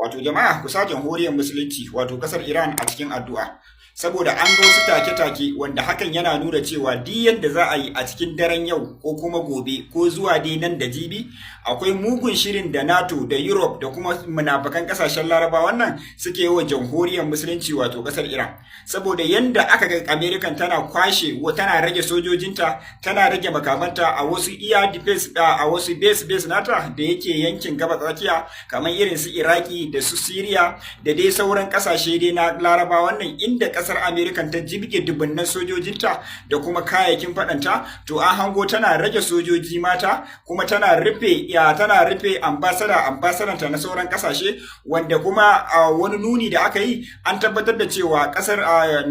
Wato jama'a kusa jamhuriyar musulunci wato kasar Iran a cikin addu'a. Saboda an ga wasu take-take wanda hakan yana nuna cewa duk yadda za a yi a cikin daren yau ko kuma gobe ko zuwa dai nan da jibi akwai mugun shirin da NATO da Europe da kuma munafakan kasashen Larabawa wannan suke yi wa jamhuriyar musulunci wato kasar Iran. Saboda yadda aka ga American tana tana rage sojojinta, tana rage makamanta a wasu a wasu base nata da yake yankin gabas tsakiya kamar irin su Iraki da su Syria da dai sauran kasashe dai na Larabawa wannan inda kasar American ta jibge dubunnan sojojinta da kuma kayayyakin fadanta to an hango tana rage sojoji mata kuma tana rufe ambasadanta na sauran kasashe wanda kuma wani nuni da aka yi an tabbatar da cewa kasar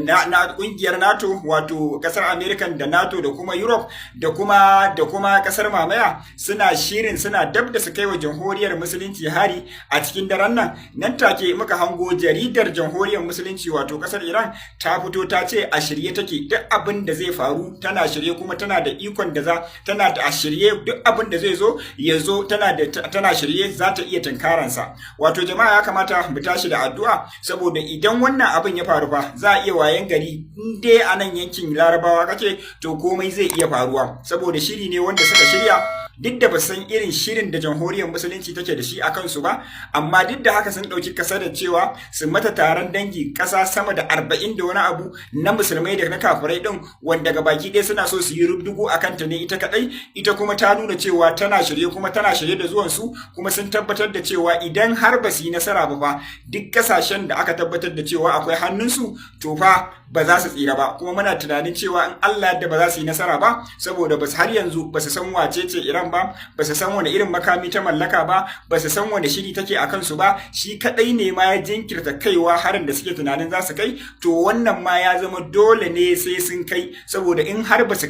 na kungiyar NATO wato kasar American da NATO da kuma Europe da kuma kasar mamaya suna dab da su kai wa jamhuriyar musulunci hari a cikin daren nan take muka hango jaridar jamhuriyar musulunci wato kasar Iran ta fito ta ce a shirye take duk abin da zai faru tana shirye kuma tana da ikon da tana da shirye duk abin da zai zo ya zo tana shirye za ta iya tunkaransa. Wato jama'a ya kamata mu tashi da addu'a saboda idan wannan abin ya faru fa za a iya wayan gari in dai a nan yankin Larabawa kake to komai zai iya faruwa saboda shiri ne wanda suka shirya duk da ba san irin shirin da jamhuriyar musulunci take da shi a kansu ba amma duk da haka sun ɗauki kasa da cewa su mata taron dangi ƙasa sama da 40 da wani abu na musulmai da na kafirai ɗin wanda ga baki ɗaya suna so su yi rubdugu a kanta ne ita kaɗai ita kuma ta nuna cewa tana shirye da zuwansu kuma sun tabbatar da cewa idan har ba su yi nasara ba duk ƙasashen da aka tabbatar da cewa akwai hannunsu to fa ba za su tsira ba kuma muna tunanin cewa in Allah yadda ba za su yi nasara ba saboda ba su har yanzu ba su san wace ce Iran ba su san wani irin makami ta mallaka ba su san wani shiri take a kansu ba shi kadai ne ma ya jinkirta kaiwa harin da suke tunanin za su kai to wannan ma ya zama dole ne sai sun kai saboda in har ba su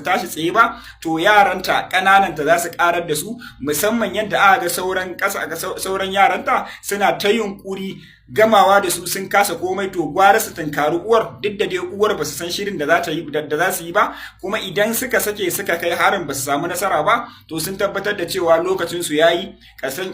tashi tsaye ba to yaranta kanananta za su karar da su musamman yadda aka ga sauran yaranta suna ta yunkuri gamawa da su sun kasa komai to gwara su tunkari uwar duk da dai uwar ba su san shirin da za su yi ba kuma idan suka sake suka kai harin ba su samu nasara ba to sun tabbatar da cewa lokacin su yayi karshen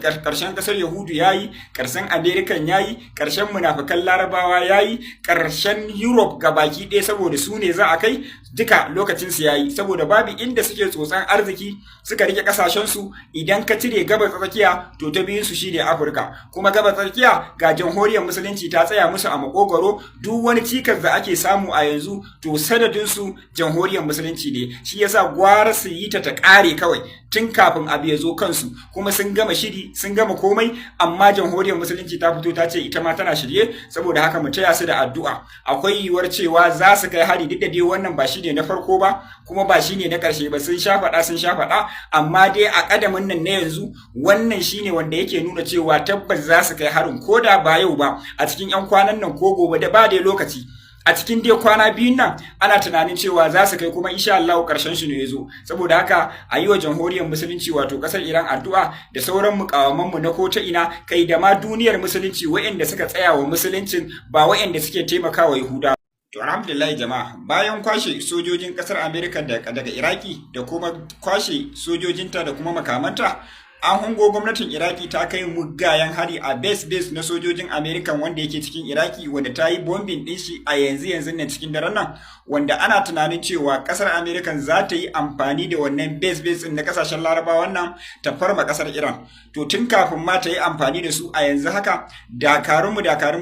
kasar Yahudu yayi karshen American yayi karshen munafikan Larabawa yayi karshen Europe gabaki ɗaya saboda su ne za a kai duka lokacin su yayi saboda babu inda suke tsotsan arziki suka rike kasashen su idan ka cire gabas tsakiya to ta biyun su shine Afirka kuma gabas tsakiya ga jamhuriyar musulunci ta tsaya musu a makogaro duk wani cikas da ake samu a yanzu to sanadin su jamhuriyar musulunci ne shi yasa gwara su yi ta kare kawai tun kafin abu ya zo kansu kuma sun gama shiri sun gama komai amma jamhuriyar musulunci ta fito ta ce ita ma tana shirye saboda haka mu taya su da addu'a akwai yiwuwar cewa za su kai hari duk da dai wannan ba shi ne na farko ba kuma ba shi ne na ƙarshe ba sun sha faɗa amma dai a ƙadamin nan na yanzu wannan shine wanda yake nuna cewa tabbas za su kai harin ko da ba yau ba a cikin 'yan kwanan nan ko gobe da ba dai lokaci a cikin dai kwana biyun nan ana tunanin cewa za su kai kuma insha Allah karshen shi ne yazo saboda haka a yi wa jamhuriyar musulunci wato kasar Iran addu'a da sauran mukawaman mu na ko ta ina kai da ma duniyar musulunci waɗanda suka tsaya wa musuluncin ba waɗanda suke taimakawa Yahuda. To alhamdulillah jama'a bayan kwashe sojojin kasar America daga Iraki da kuma kwashe sojojinta da kuma makamanta an hango gwamnatin Iraki ta kai mugayen hari a base na sojojin American wanda yake cikin Iraki wanda ta yi bombing din shi a yanzu nan cikin daren nan wanda ana tunanin cewa kasar American za ta yi amfani da wannan base din na kasashen Larabawa wannan ta farma kasar Iran to tun kafin ma ta yi amfani da su a yanzu haka dakarun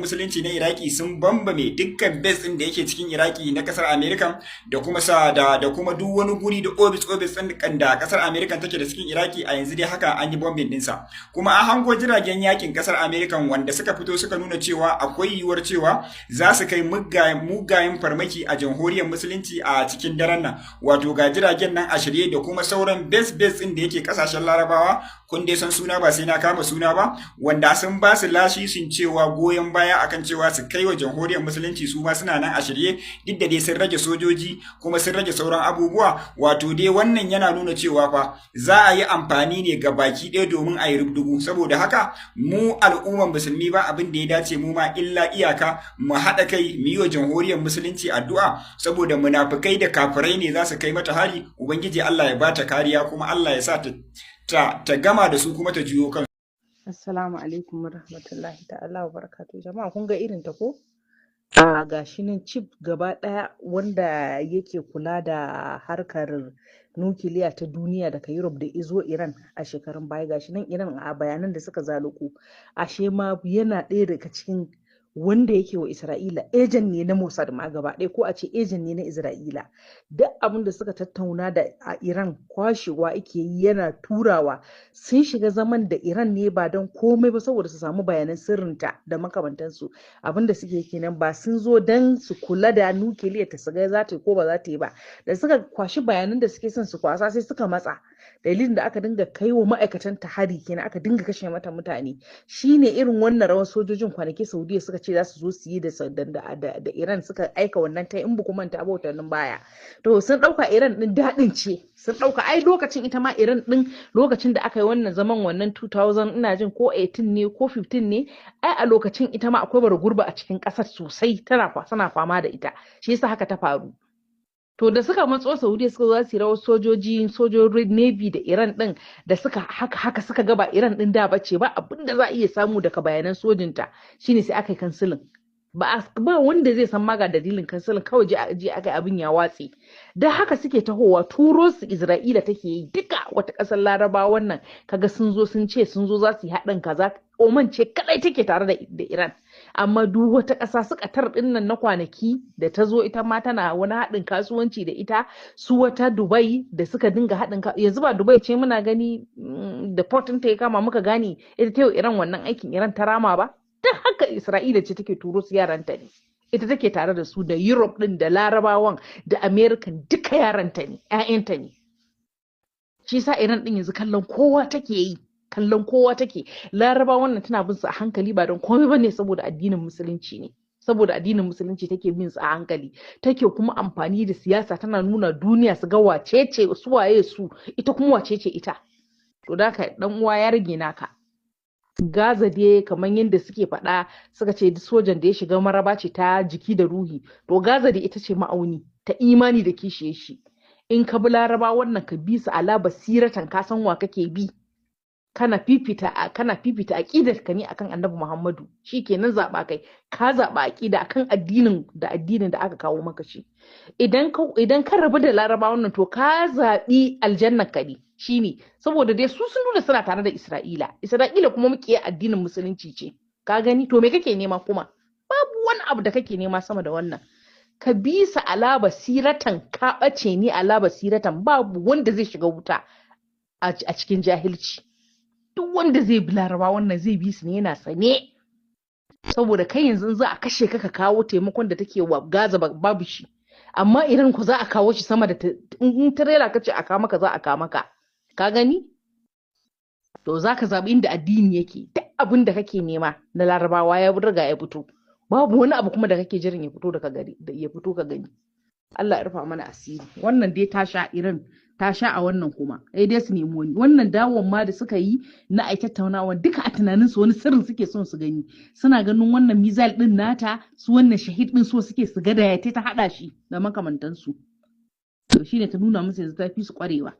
musulunci na Iraki sun bambame dukkan base din da yake cikin Iraki na kasar American da kuma da kuma duk wani guri da office din da kasar American take da cikin Iraki a yanzu dai haka an yi bombing dinsa kuma an hango jiragen yakin kasar American wanda suka fito suka nuna cewa akwai yiwuwar cewa za su kai mugayen farmaki a jamhuriyar musulunci a cikin daren nan wato ga jiragen nan a shirye da kuma sauran base din da yake kasashen Larabawa kun dai san suna ba sai na kama suna ba wanda sun ba su lashisin cewa goyon baya akan cewa su kai wa jamhuriyar musulunci su ma suna nan a shirye duk da dai sun rage sojoji kuma sun rage sauran abubuwa wato dai wannan yana nuna cewa fa za a yi amfani ne ga baki ɗaya domin a yi rubdugu saboda haka mu al'umman musulmi ba abin da ya dace mu ma illa iyaka mu haɗa kai mu yi wa jamhuriyar musulunci addu'a saboda munafukai da kafirai ne za su kai mata hari ubangiji Allah ya bata kariya kuma Allah ya sa ta gama da su kuma ta juyo kan Assalamu alaikum warahmatullahi ta'ala wa barakatuh. Jama'a kun ga irin ta ko? Gashi nan chip gaba ɗaya wanda yake kula da harkar nukiliya ta duniya daga Europe da izo Iran a shekarun baya, gashi nan Iran a bayanan da suka zaluku ashe ma yana ɗaya daga cikin wanda yake wa Isra'ila ejen ne na Mossad ma gaba ɗaya, ko a ce ejen ne na Isra'ila. Duk abin da suka tattauna da a Iran kwashewa ake yi yana turawa. Sun shiga zaman da Iran ne ba don komai ba saboda su samu bayanan sirrinta da makamantansu. Abin da suke kenan, ba sun zo don su kula da nukiliya ta siga za ta yi ko ba za ta yi ba. Da suka kwashi bayanan da suke son su kwasa sai suka matsa. Dalilin da aka dinga kai wa ma'aikatan ta hari kenan, aka dinga kashe mata mutane shine irin wannan rawar sojojin kwanaki Saudiya suka ce za su zo su yi da Iran, suka aika wannan ta in buku manta ba watannin baya. To sun dauka Iran din dadin ce, sun dauka ai lokacin ita ma Iran din lokacin da aka yi wannan zaman wannan 2000 ina jin ko 18 ne ko 15 ne, ai a lokacin ita ma akwai bara gurba a cikin kasar sosai, tana fama da ita, shi yasa haka ta faru. To da suka matso Saudiya suka zo su rawar sojojin Navy da Iran din, da suka haka suka ga ba Iran din da bace ba abin da za a iya samu daga bayanan sojinta, shine sai aka yi kansilin. Ba wanda zai san maga dalilin kansilin, kawai je aka abin ya watse. Da haka suke tahowa turo su Isra'ila take yi, duka wata ƙasar Laraba wannan kaga sun zo sun ce sun zo za su yi haɗin kaza. Oman ce kadai take tare da Iran, amma duk wata ƙasa su Qatar din nan na kwanaki da ta zo ita ma tana wani haɗin kasuwanci da ita, su wata Dubai da suka dinga haɗin yanzu ba Dubai ce muna gani da port ta ya kama muka gani ita ta Iran wannan aikin Iran ta rama ba. Duk haka Isra'ila ce take turo su yaranta ne, ita take tare da su da Europe din da Larabawan da American, duka yaranta ne, 'ya'yanta ne. Shi sa Iran din yanzu kallon kowa take yi, kallon kowa take. Laraba wannan tana bin su a hankali ba don komai bane saboda addinin musulunci ne, saboda addinin musulunci take bin su a hankali, take kuma amfani da siyasa tana nuna duniya su ga wacece su waye su, ita kuma wacece ita. To da ka dan uwa ya rage naka. Gaza dai kamar yadda suke faɗa, suka ce sojan da ya shiga maraba ce ta jiki da ruhi, to Gaza dai ita ce ma'auni ta imani da kishiye shi. In ka bi Laraba wannan ka bi su ala basiratan, ka san wa kake bi, kana fifita aqidar ka ne akan Annabi Muhammadu, shikenan zaba kai, ka zaba aqida akan addinin da aka kawo maka shi. Idan ka rabu da Laraba wannan to ka zabi aljannar ka ne, shine saboda dai su sun nuna suna tare da Isra'ila kuma muke addinin musulunci ce, ka gani. To me kake nema kuma? Babu wani abu da kake nema sama da wannan. Ka bi su ala basiratan, ka bace ni ala basiratan, babu wanda zai shiga wuta a cikin jahilci. Duk wanda zai bi Laraba wannan zai bi su ne yana sane, saboda kai yanzu za a kashe ka kawo taimakon da take wa Gaza babu shi, amma idan ku za a kawo shi sama da in trailer kace a kawo maka za a kawo maka, ka gani. To zaka zabi inda addini yake, duk abin da kake nema na Larabawa ya riga ya fito, babu wani abu kuma da kake jiran ya fito daga gari da ya fito ka gani. Allah ya rufa mana asiri. Wannan dai ta sha Iran, ta sha a wannan kuma dai su nemi wani. Wannan dawon ma da suka yi na ai tattaunawa duka a tunanin su wani sirrin suke son su gani, suna ganin wannan missile din nata, su wannan shahid din so suke su ga da ya ta hada shi da makamantansu. To shine ta nuna musu yanzu ta fi su kwarewa.